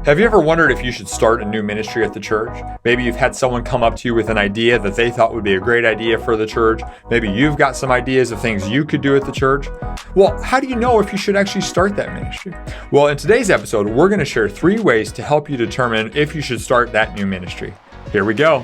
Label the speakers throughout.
Speaker 1: Have you ever wondered if you should start a new ministry at the church? Maybe you've had someone come up to you with an idea that they thought would be a great idea for the church. Maybe you've got some ideas of things you could do at the church. Well, how do you know if you should actually start that ministry? Well, in today's episode, we're going to share 3 ways to help you determine if you should start that new ministry. Here we go.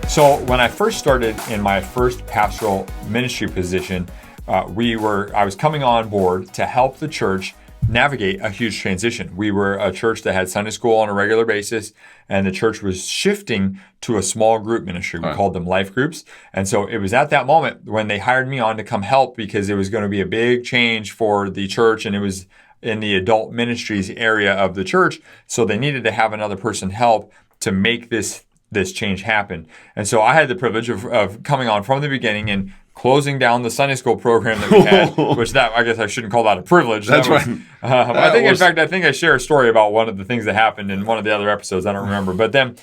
Speaker 1: So when I first started in my first pastoral ministry position, I was coming on board to help the church navigate a huge transition. We were a church that had Sunday school on a regular basis, and the church was shifting to a small group ministry. We called them life groups. And so it was at that moment when they hired me on to come help, because it was going to be a big change for the church, and it was in the adult ministries area of the church. So they needed to have another person help to make this change happen. And so I had the privilege of coming on from the beginning and closing down the Sunday school program that we had, which I guess I shouldn't call that a privilege.
Speaker 2: That's right.
Speaker 1: In fact, I think I share a story about one of the things that happened in one of the other episodes. I don't remember. But then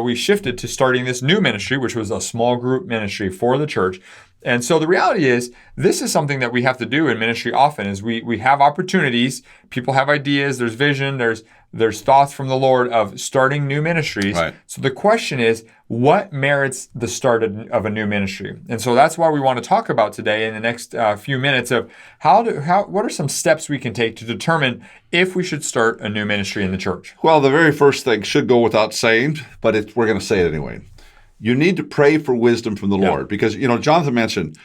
Speaker 1: we shifted to starting this new ministry, which was a small group ministry for the church. And so the reality is, this is something that we have to do in ministry often, is we have opportunities, people have ideas, there's vision, there's thoughts from the Lord of starting new ministries.
Speaker 2: Right.
Speaker 1: So the question is, what merits the start of a new ministry? And so that's why we want to talk about today in the next few minutes of what are some steps we can take to determine if we should start a new ministry in the church.
Speaker 2: Well, the very first thing should go without saying, but we're going to say it anyway. You need to pray for wisdom from the Lord, because, Jonathan mentioned,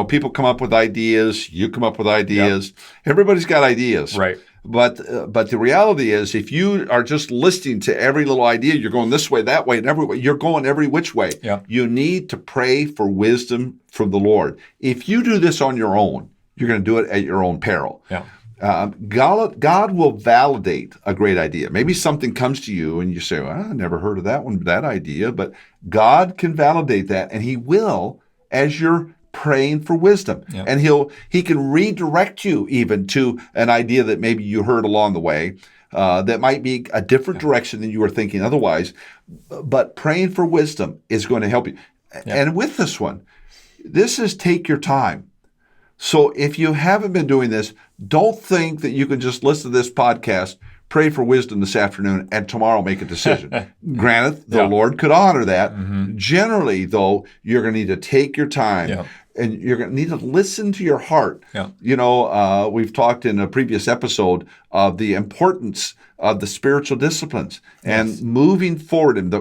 Speaker 2: people come up with ideas, you come up with ideas. Everybody's got ideas.
Speaker 1: Right.
Speaker 2: But the reality is, if you are just listening to every little idea, you're going this way, that way, and every way, you're going every which way.
Speaker 1: Yeah.
Speaker 2: You need to pray for wisdom from the Lord. If you do this on your own, you're going to do it at your own peril.
Speaker 1: Yeah.
Speaker 2: God will validate a great idea. Maybe something comes to you and you say, well, I never heard of that idea, but God can validate that, and He will, as you're praying for wisdom.
Speaker 1: Yep.
Speaker 2: And He can redirect you even to an idea that maybe you heard along the way that might be a different direction than you were thinking otherwise. But praying for wisdom is going to help you.
Speaker 1: Yep.
Speaker 2: And with this one, this is take your time. So if you haven't been doing this, don't think that you can just listen to this podcast, pray for wisdom this afternoon, and tomorrow make a decision. Granted, the Lord could honor that. Mm-hmm. Generally, though, you're going to need to take your time, and you're going to need to listen to your heart. Yeah. We've talked in a previous episode of the importance of the spiritual disciplines and moving forward, and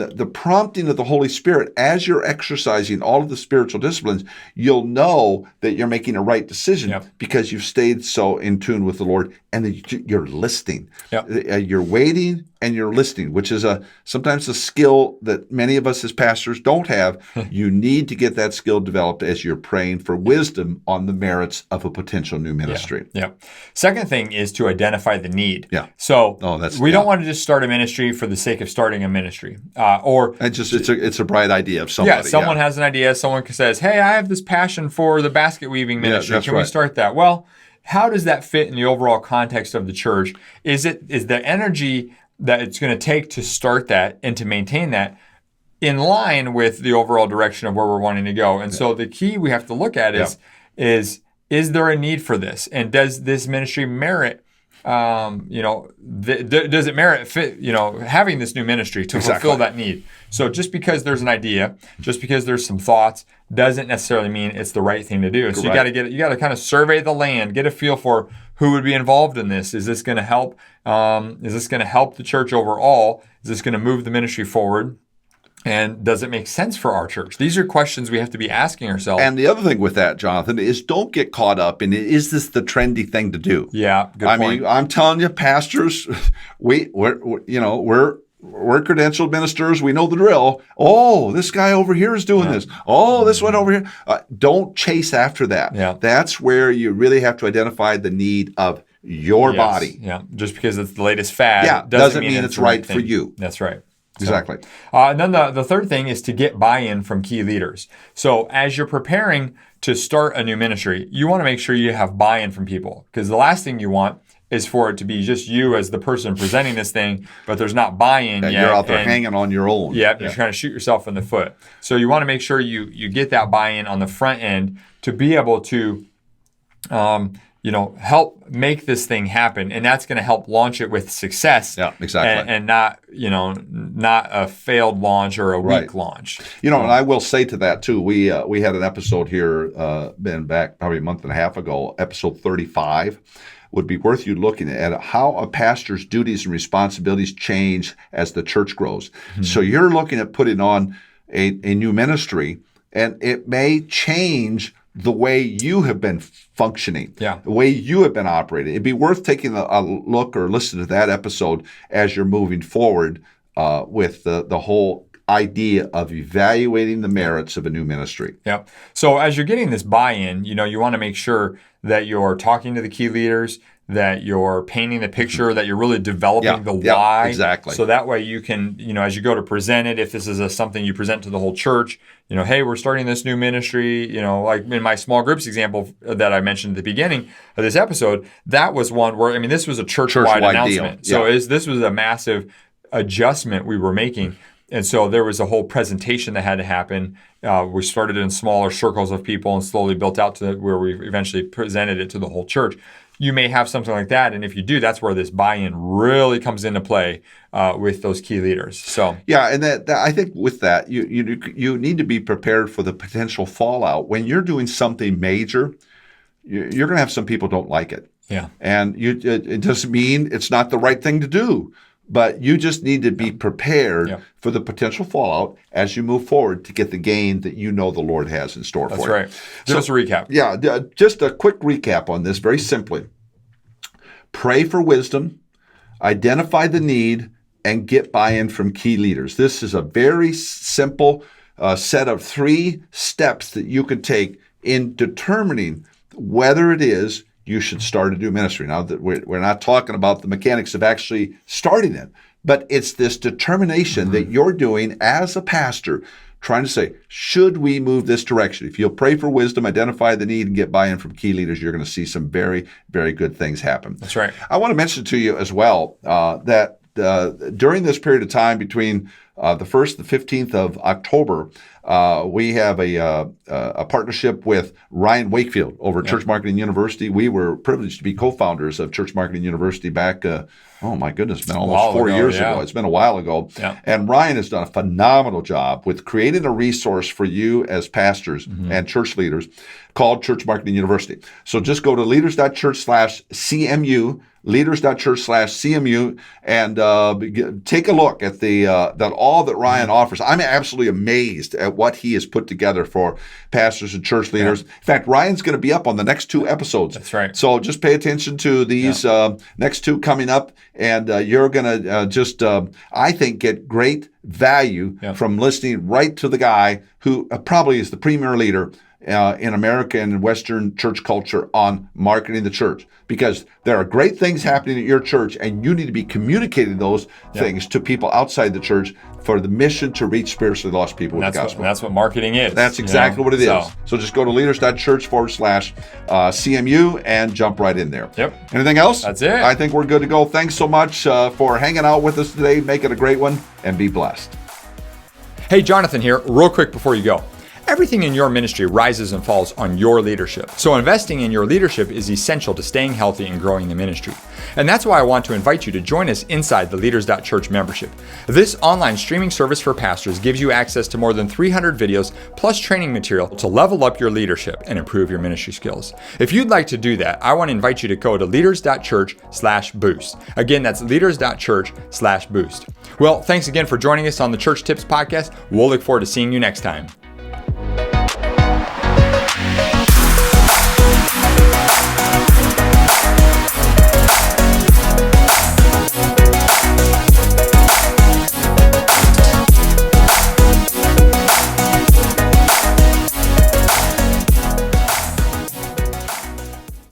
Speaker 2: the prompting of the Holy Spirit as you're exercising all of the spiritual disciplines. You'll know that you're making a right decision because you've stayed so in tune with the Lord, and that you're listening. You're waiting and you're listening, which is sometimes a skill that many of us as pastors don't have. You need to get that skill developed as you're praying for wisdom on the merits of a potential new ministry.
Speaker 1: Second thing is to identify the need. So
Speaker 2: we
Speaker 1: don't want to just start a ministry for the sake of starting a ministry, or
Speaker 2: it's a bright idea of somebody.
Speaker 1: Someone has an idea. Someone says, "Hey, I have this passion for the basket weaving ministry. Can we start that?" Well, how does that fit in the overall context of the church? Is the energy that it's going to take to start that and to maintain that in line with the overall direction of where we're wanting to go? And so the key we have to look at is there a need for this? And does this ministry merit, does it merit having this new ministry to fulfill that need? So just because there's an idea, just because there's some thoughts, doesn't necessarily mean it's the right thing to do. So you got to kind of survey the land, get a feel for who would be involved in this. Is this going to help? Is this going to help the church overall? Is this going to move the ministry forward? And does it make sense for our church? These are questions we have to be asking ourselves.
Speaker 2: And the other thing with that, Jonathan, is don't get caught up in, is this the trendy thing to do?
Speaker 1: Yeah, good point.
Speaker 2: I mean, I'm telling you, pastors, we're credentialed ministers. We know the drill. Oh, this guy over here is doing this. Oh, this one over here. Don't chase after that.
Speaker 1: Yeah.
Speaker 2: That's where you really have to identify the need of your body.
Speaker 1: Yeah, just because it's the latest fad
Speaker 2: doesn't mean it's right for you.
Speaker 1: That's right.
Speaker 2: Exactly.
Speaker 1: And then the third thing is to get buy-in from key leaders. So as you're preparing to start a new ministry, you want to make sure you have buy-in from people, because the last thing you want is for it to be just you as the person presenting this thing, but there's not buy-in yet.
Speaker 2: You're out there hanging on your own.
Speaker 1: You're trying to shoot yourself in the foot. So you want to make sure you get that buy-in on the front end to be able to help make this thing happen, and that's going to help launch it with success.
Speaker 2: Yeah, exactly.
Speaker 1: And not a failed launch or a weak launch.
Speaker 2: And I will say to that too. We had an episode here, been back probably a month and a half ago, episode 35. Would be worth you looking at how a pastor's duties and responsibilities change as the church grows. Mm-hmm. So you're looking at putting on a new ministry, and it may change the way you have been functioning, the way you have been operating. It'd be worth taking a look or listen to that episode as you're moving forward with the whole idea of evaluating the merits of a new ministry.
Speaker 1: Yeah. So as you're getting this buy-in, you want to make sure that you're talking to the key leaders, that you're painting the picture, that you're really developing the why.
Speaker 2: Exactly.
Speaker 1: So that way you can, as you go to present it, if this is something you present to the whole church, hey, we're starting this new ministry, like in my small groups example that I mentioned at the beginning of this episode, that was one where, this was a church-wide announcement.
Speaker 2: Deal. Yeah.
Speaker 1: So this was a massive adjustment we were making. And so there was a whole presentation that had to happen. We started in smaller circles of people and slowly built out to where we eventually presented it to the whole church. You may have something like that, and if you do, that's where this buy-in really comes into play with those key leaders. So
Speaker 2: and that I think with that, you need to be prepared for the potential fallout when you're doing something major. You're going to have some people don't like it.
Speaker 1: Yeah,
Speaker 2: and it doesn't mean it's not the right thing to do. But you just need to be prepared for the potential fallout as you move forward to get the gain that the Lord has in store for you.
Speaker 1: That's right. Just a recap.
Speaker 2: Yeah, just a quick recap on this, very simply. Pray for wisdom, identify the need, and get buy-in from key leaders. This is a very simple set of 3 steps that you can take in determining whether it is you should start a new ministry. Now, that we're not talking about the mechanics of actually starting it, but it's this determination that you're doing as a pastor, trying to say, should we move this direction? If you'll pray for wisdom, identify the need, and get buy-in from key leaders, you're going to see some very, very good things happen.
Speaker 1: That's right.
Speaker 2: I want to mention to you as well that during this period of time between the 1st and the 15th of October, we have a partnership with Ryan Wakefield over at Church Marketing University. We were privileged to be co-founders of Church Marketing University back, oh my goodness, it's been almost 4 years ago. It's been a while ago. Yeah. And Ryan has done a phenomenal job with creating a resource for you as pastors and church leaders called Church Marketing University. So just go to leaders.church/CMU, leaders.church/CMU, and take a look at that all that Ryan offers. I'm absolutely amazed at what he has put together for pastors and church leaders. In fact, Ryan's going to be up on the next 2 episodes.
Speaker 1: That's right.
Speaker 2: So just pay attention to these next 2 coming up, and you're going to I think, get great value from listening right to the guy who probably is the premier leader in American and Western church culture on marketing the church, because there are great things happening at your church, and you need to be communicating those things to people outside the church for the mission to reach spiritually lost people with the gospel.
Speaker 1: That's what marketing is.
Speaker 2: That's exactly what it is. So just go to leaders.church/CMU and jump right in there.
Speaker 1: Yep.
Speaker 2: Anything else?
Speaker 1: That's it.
Speaker 2: I think we're good to go. Thanks so much for hanging out with us today. Make it a great one, and be blessed.
Speaker 1: Hey, Jonathan here. Real quick before you go. Everything in your ministry rises and falls on your leadership. So investing in your leadership is essential to staying healthy and growing the ministry. And that's why I want to invite you to join us inside the Leaders.Church membership. This online streaming service for pastors gives you access to more than 300 videos plus training material to level up your leadership and improve your ministry skills. If you'd like to do that, I want to invite you to go to leaders.church/boost. Again, that's leaders.church/boost. Well, thanks again for joining us on the Church Tips Podcast. We'll look forward to seeing you next time.